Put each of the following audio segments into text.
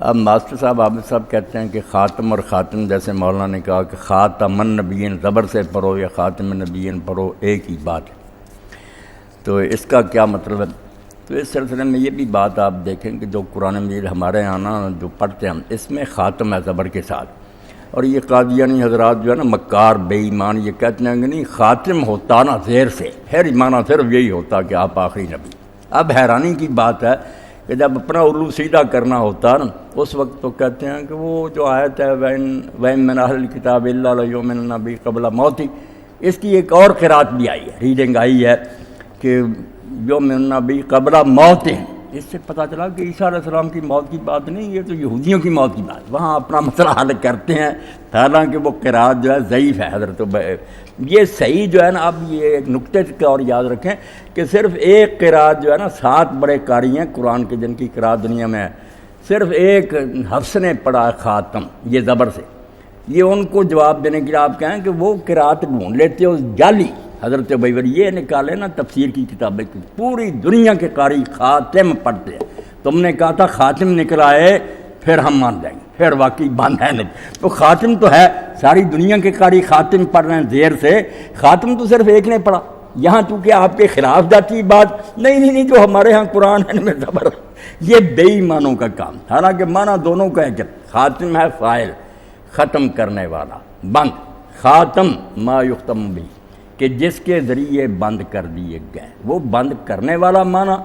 اب ماسٹر صاحب عابد صاحب کہتے ہیں کہ خاتم اور خاتم، جیسے مولانا نے کہا کہ خاتم النبیین زبر سے پڑھو یا خاتم النبیین پڑھو، ایک ہی بات ہے، تو اس کا کیا مطلب ہے؟ تو اس سلسلے میں یہ بھی بات آپ دیکھیں کہ جو قرآن مجید ہمارے یہاں نا جو پڑھتے ہیں ہم، اس میں خاتم ہے زبر کے ساتھ، اور یہ قادیانی حضرات جو ہے نا مکار بے ایمان، یہ کہتے ہیں کہ نہیں خاتم ہوتا نا زیر سے، پھر معنی صرف یہی ہوتا کہ آپ آخری نبی۔ اب حیرانی کی بات ہے کہ جب اپنا الو سیدھا کرنا ہوتا نا اس وقت تو کہتے ہیں کہ وہ جو آیت ہے وَإِن مِّنْ أَهْلِ الْكِتَابِ إِلَّا لَيُؤْمِنَنَّ بِهِ قَبْلَ مَوْتِهِ، اس کی ایک اور قرات بھی آئی ہے، ریڈنگ آئی ہے کہ یؤمنون بِهِ قبل موتِهِ، اس سے پتہ چلا کہ عیسیٰ علیہ السلام کی موت کی بات نہیں، یہ تو یہودیوں کی موت کی بات، وہاں اپنا مسئلہ حل کرتے ہیں، حالانکہ وہ قرات جو ہے ضعیف ہے حضرت۔ یہ صحیح جو ہے نا، اب یہ ایک نقطے کا اور یاد رکھیں کہ صرف ایک قرات جو ہے نا، 7 بڑے قاری ہیں قرآن کے جن کی قرات دنیا میں ہے، صرف ایک حفص نے پڑھا خاتم یہ زبر سے، یہ ان کو جواب دینے کے لیے آپ کہیں کہ وہ قرات ڈھونڈ لیتے ہو جعلی، حضرت ابیور یہ نکالے نا تفسیر کی کتابیں، پوری دنیا کے قاری خاتم پڑھتے ہیں، تم نے کہا تھا خاتم نکل آئے پھر ہم مان جائیں گے، پھر واقعی باندھ ہے نہیں، تو خاتم تو ہے، ساری دنیا کے قاری خاتم پڑھ رہے ہیں زیر سے، خاتم تو صرف ایک نے پڑھا، یہاں تو کہ آپ کے خلاف جاتی بات نہیں، جو ہمارے ہاں قرآن ہے ان میں زبر، یہ بے ایمانوں کا کام، حالانکہ معنی دونوں کا ہے کہ خاتم ہے فاعل، ختم کرنے والا، بند، خاتم ما یختم بھی، کہ جس کے ذریعے بند کر دیے گئے، وہ بند کرنے والا معنی،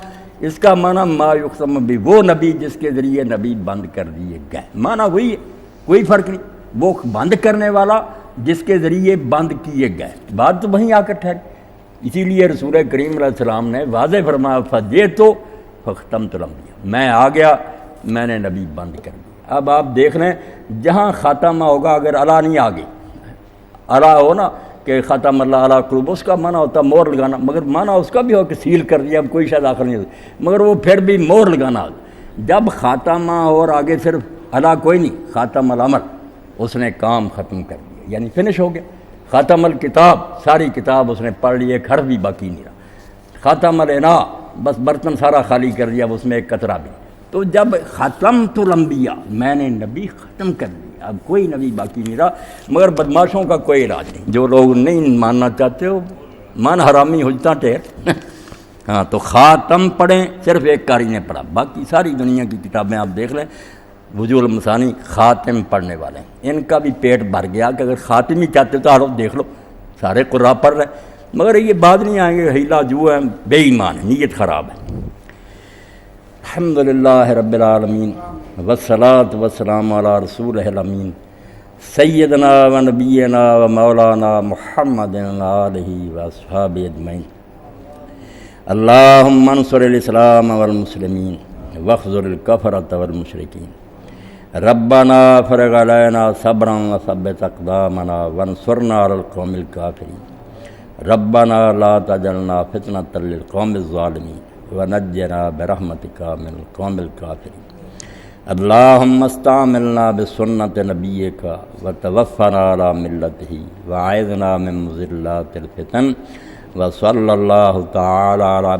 اس کا معنی ما یختم بھی، وہ نبی جس کے ذریعے نبی بند کر دیے گئے، معنی وہی ہے، کوئی فرق نہیں، وہ بند کرنے والا جس کے ذریعے بند کیے گئے، بات تو وہیں آ کر ٹھہری۔ اسی لیے رسول کریم علیہ السلام نے واضح فرمایا فجئت فختمت الانبیاء، میں آ گیا، میں نے نبی بند کر دیا۔ اب آپ دیکھ لیں جہاں خاتمہ ہوگا، اگر اللہ نہیں آگے اللہ ہو نا کہ ختم اللہ علیہ قلوب، اس کا معنی ہوتا مور لگانا، مگر معنی اس کا بھی ہو کہ سیل کر دیا، اب کوئی شاید آخر نہیں ہوتی، مگر وہ پھر بھی مور لگانا ہوتا۔ جب خاتمہ اور آگے صرف اللہ کوئی نہیں، خاتم الامر، اس نے کام ختم کر دیا، یعنی فنش ہو گیا۔ خاتم الکتاب، ساری کتاب اس نے پڑھ لی، ایک حرف بھی باقی نہیں رہا۔ خاتم الاناء، بس برتن سارا خالی کر دیا، اس میں ایک قطرہ بھی۔ تو جب ختمت الانبیاء، میں نے نبی ختم کر دیا، اب کوئی نبی باقی نہیں رہا، مگر بدماشوں کا کوئی علاج نہیں، جو لوگ نہیں ماننا چاہتے ہو مان حرامی ہوجتا ٹھہر ہاں، تو خاتم پڑھیں، صرف ایک قاری نے پڑھا، باقی ساری دنیا کی کتابیں آپ دیکھ لیں، وجوہ المثانی خاتم پڑھنے والے ہیں، ان کا بھی پیٹ بھر گیا کہ اگر خاتم ہی چاہتے تو ہر دیکھ لو سارے قراء پڑھ رہے، مگر یہ بات نہیں آئیں گے، ہیلا جو ہے، بے ایمان ہے، نیت خراب ہے۔ الحمدللہ رب العالمین والصلاة والسلام علی رسولہ الامین سیدنا و نبینا و مولانا محمد آلہ و اصحابہ اجمعین۔ اللہم انصر الاسلام والمسلمین واخذل الکفرۃ والمشرکین، ربنا فرغ علینا صبرا وثبت اقدامنا وانصرنا علی القوم الکافرین، ربنا لا تجعلنا فتنة للقوم الظالمین ونجنا برحمتک من القوم الکافرین۔ اللہم استعملنا بسنت نبیک وتوفنا علی ملتہ وعیذنا من مضلات الفتن، وصلی اللہ تعالی علی